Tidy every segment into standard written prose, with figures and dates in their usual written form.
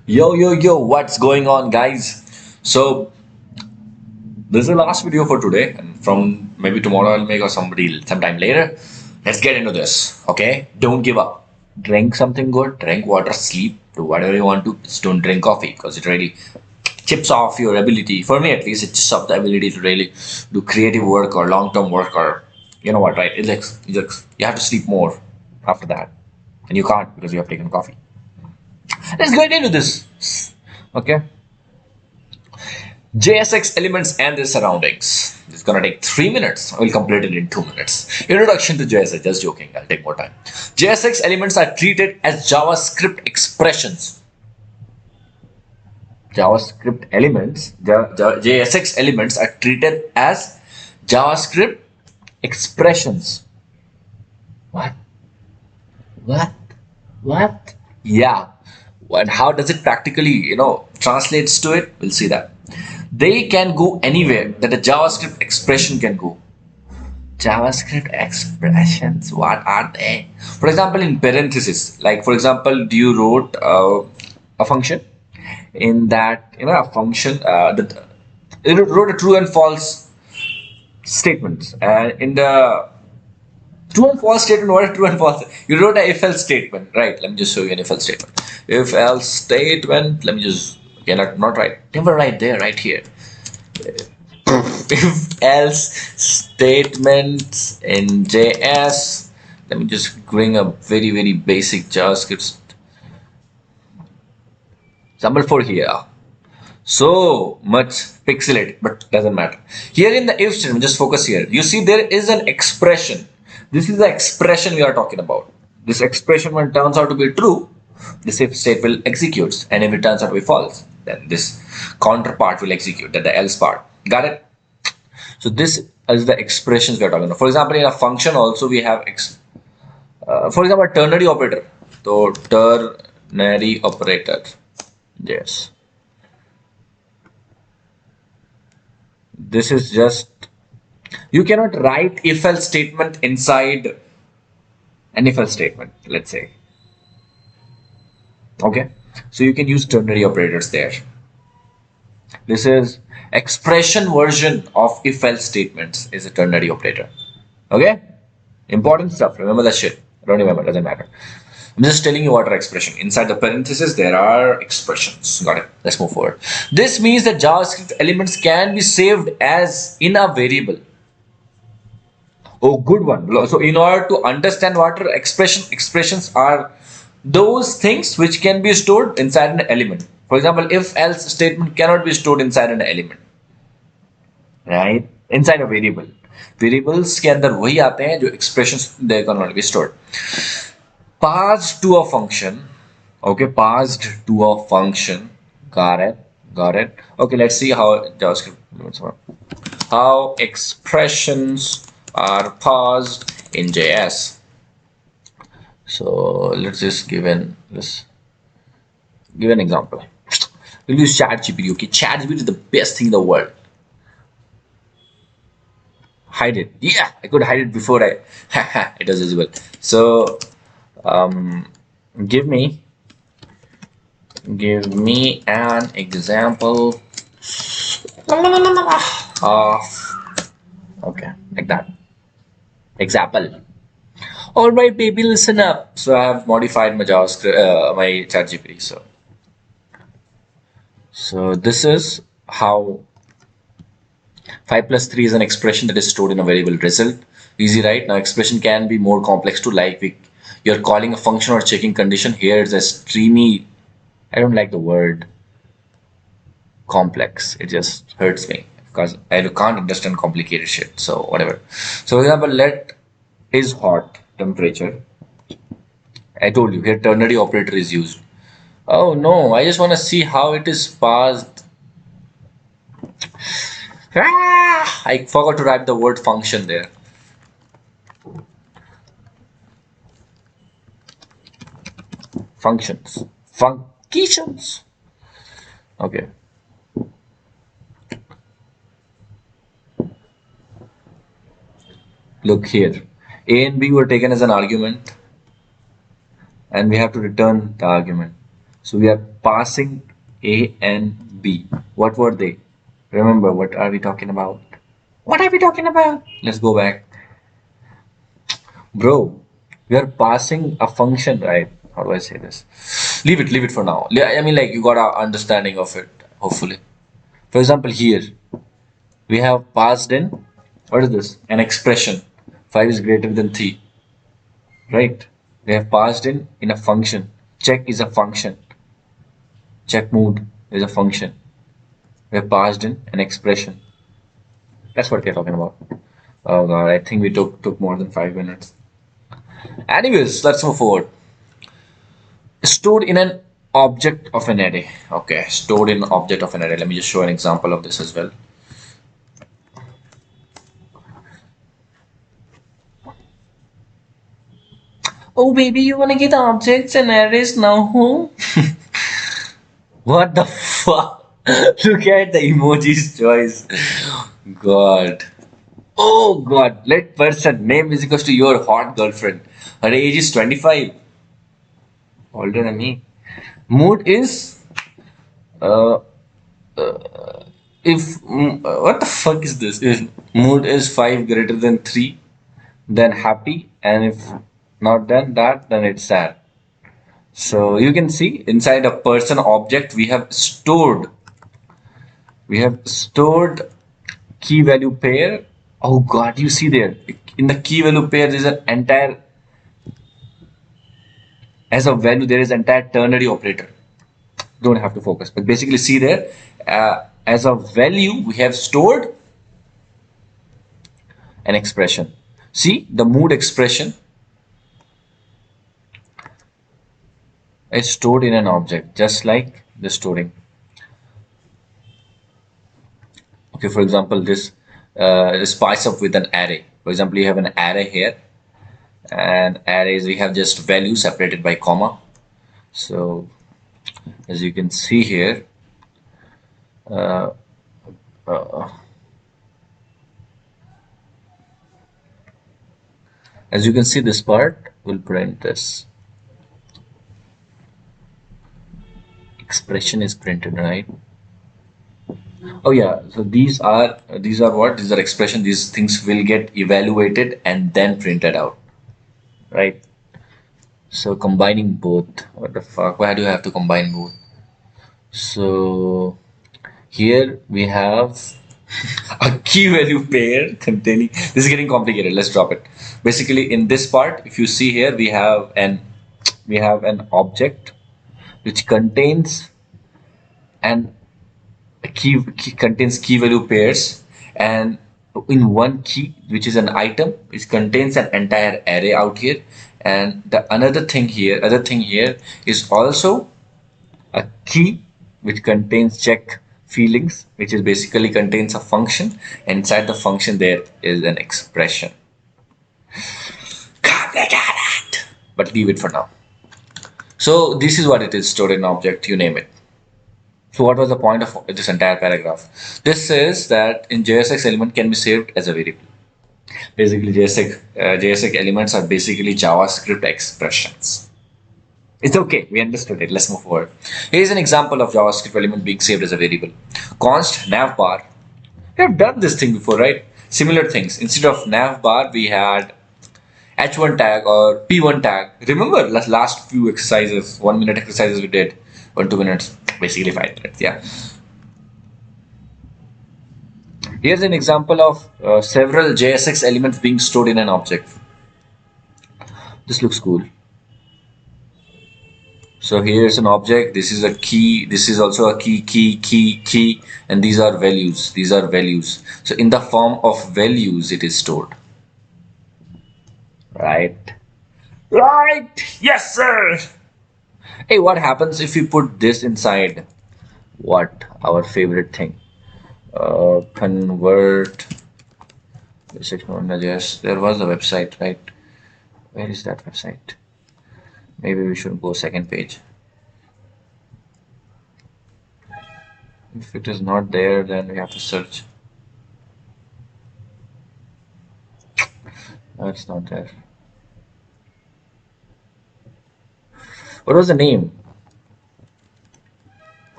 Yo, what's going on, guys? So, this is the last video for today, and from maybe tomorrow I'll make or somebody sometime later. Let's get into this, okay? Don't give up. Drink something good, drink water, sleep, do whatever you want to. Just don't drink coffee because it really chips off your ability. For me, at least, it chips off the ability to really do creative work or long term work, or you know what, right? You have to sleep more after that, and you can't because you have taken coffee. Let's get into this, okay? JSX elements and their surroundings. It's gonna take 3 minutes. I will complete it in 2 minutes. Introduction to JSX. Just joking. I'll take more time. JSX elements are treated as JavaScript expressions. JavaScript elements, JSX elements are treated as JavaScript expressions. What? What? What? Yeah. And how does it practically, translates to it? We'll see that. They can go anywhere that a JavaScript expression can go. JavaScript expressions, what are they? For example, in parentheses, like for example, do you wrote a function in that, a function that it wrote a true and false statements, and in the true and false statement, what is true and false? You wrote a if else statement, right? Let me just show you an if else statement. If else statement, let me just, okay, not right. Never right there, right here. If else statements in JS. Let me just bring a very basic JavaScript example for here. So much pixelate, but doesn't matter. Here in the if statement, just focus here. You see there is an expression. This is the expression we are talking about. This expression, when it turns out to be true, this if state will execute, and if it turns out to be false, then this counterpart will execute, that the else part. Got it? So this is the expressions we are talking about. For example, in a function also we have, for example, ternary operator. So ternary operator, yes. This is just, you cannot write if else statement inside an if else statement, let's say. Okay, so you can use ternary operators there. This is expression version of if else statements is a ternary operator. Okay, important stuff. Remember that shit. Don't remember, doesn't matter. I'm just telling you what are expression. Inside the parentheses, there are expressions. Got it. Let's move forward. This means that JavaScript elements can be saved as in a variable. Oh, good one. So in order to understand what are expressions are those things which can be stored inside an element. For example, if else statement cannot be stored inside an element, right? Inside a variable. Variables के अंदर वही आते हैं जो expressions they cannot be stored. Passed to a function. Okay, passed to a function. Got it. Got it. Okay, let's see how JavaScript work. How expressions are parsed in JS. So let's just give an example. We'll use ChatGPT. Okay, ChatGPT is the best thing in the world. Hide it. Yeah, I could hide it before it was visible. So give me an example of, okay, like that. Example. All right, baby, listen up. So I have modified my JavaScript, my ChatGPT. So this is how 5 plus 3 is an expression that is stored in a variable result. Easy, right? Now expression can be more complex too, like you're calling a function or checking condition. Here it's a streamy, I don't like the word complex. It just hurts me because I can't understand complicated shit. So whatever. So for example, let is hot temperature. I told you here ternary operator is used. Oh no, I just want to see how it is passed. I forgot to write the word function there. Functions. Functions. Okay. Look here. A and B were taken as an argument, and we have to return the argument. So we are passing A and B. What were they? Remember, what are we talking about? What are we talking about? Let's go back. Bro, we are passing a function, right? How do I say this? Leave it for now. I mean, like, you got a understanding of it, hopefully. For example, here we have passed in, what is this? An expression. 5 is greater than 3, right? We have passed in a function. Check is a function. Check mood is a function. We have passed in an expression. That's what we're talking about. Oh god, I think we took more than 5 minutes. Anyways, let's move forward. Stored in an object of an array. Okay, stored in object of an array. Let me just show an example of this as well. Oh baby, you wanna get objects and arrays now, huh? What the fuck? Look at the emojis choice. God. Oh God. Let person name is equals to your hot girlfriend. Her age is 25. Older than me. Mood is uh, if what the fuck is this? If mood is 5 greater than 3, then happy, and if not then that, then it's sad. So you can see inside a person object we have stored key value pair. Oh god, you see there in the key value pair there is an entire, as a value there is entire ternary operator. Don't have to focus, but basically see there, as a value we have stored an expression. See the mood expression is stored in an object, just like the storing. Okay, for example, this spice up with an array. For example, you have an array here, and arrays we have just values separated by comma. So as you can see here, uh, uh, as you can see, this part will print this expression is printed, right? Oh yeah, so these are what? These are expression. These things will get evaluated and then printed out, right? So combining both. What the fuck? Why do you have to combine both? So here we have a key value pair containing. This is getting complicated. Let's drop it. Basically, in this part, if you see here, we have an object which contains an key contains key value pairs, and in one key which is an item which contains an entire array out here, and the other thing here is also a key which contains check feelings, which is basically contains a function, and inside the function there is an expression. Complicated, but leave it for now. So this is what it is, stored in object, you name it. So what was the point of this entire paragraph? This says that in JSX element can be saved as a variable. Basically, JSX elements are basically JavaScript expressions. It's okay, we understood it. Let's move forward. Here's an example of JavaScript element being saved as a variable. Const navbar. We have done this thing before, right? Similar things. Instead of navbar, we had h1 tag or p1 tag. Remember last few exercises, 1 minute exercises we did, 1 2 minutes, basically 5 minutes. Yeah. Here's an example of several JSX elements being stored in an object. This looks cool. So here's an object. This is a key. This is also a key, and these are values. These are values. So in the form of values, it is stored. Right. Right. Yes, sir. Hey, what happens if we put this inside? What? Our favorite thing. Convert. Yes, there was a website, right? Where is that website? Maybe we should go second page. If it is not there, then we have to search. No, it's not there. What was the name?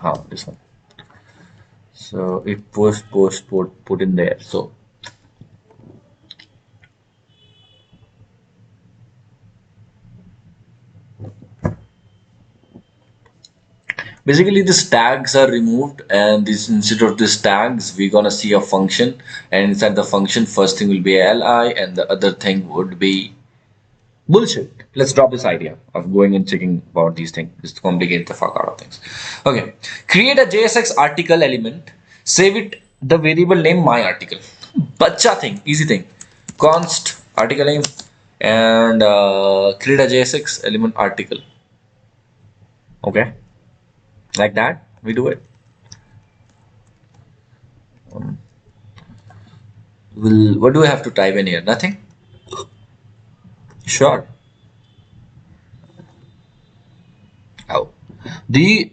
How this one? So it put in there. So basically these tags are removed, and this instead of these tags we're gonna see a function, and inside the function first thing will be li and the other thing would be bullshit. Let's drop this idea of going and checking about these things. Just complicate the fuck out of things. Okay. Create a JSX article element. Save it the variable name my article. Bacha thing. Easy thing. Const article name and create a JSX element article. Okay. Like that. We do it. What do I have to type in here? Nothing? Sure. How? Did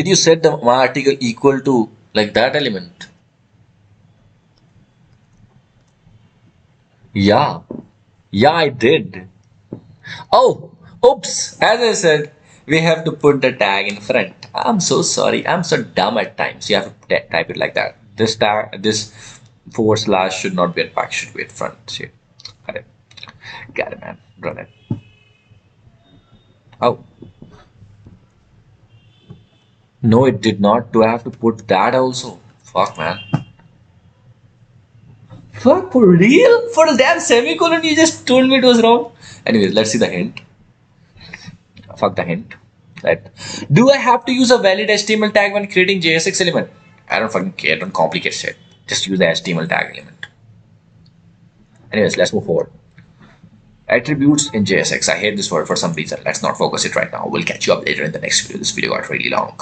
you set the my article equal to like that element? Yeah. Yeah, I did. Oh, oops. As I said, we have to put the tag in front. I'm so sorry. I'm so dumb at times. You have to type it like that. This tag, this forward slash should not be at back, should be at front. See, got it. Got it, man. Run it. Oh, no, it did not. Do I have to put that also? Fuck, man. Fuck, for real? For the damn semicolon you just told me it was wrong? Anyways, let's see the hint. Fuck the hint. Right. Do I have to use a valid HTML tag when creating JSX element? I don't fucking care. Don't complicate shit. Just use the HTML tag element. Anyways, let's move forward. Attributes in JSX. I hate this word for some reason. Let's not focus it right now. We'll catch you up later in the next video. This video got really long.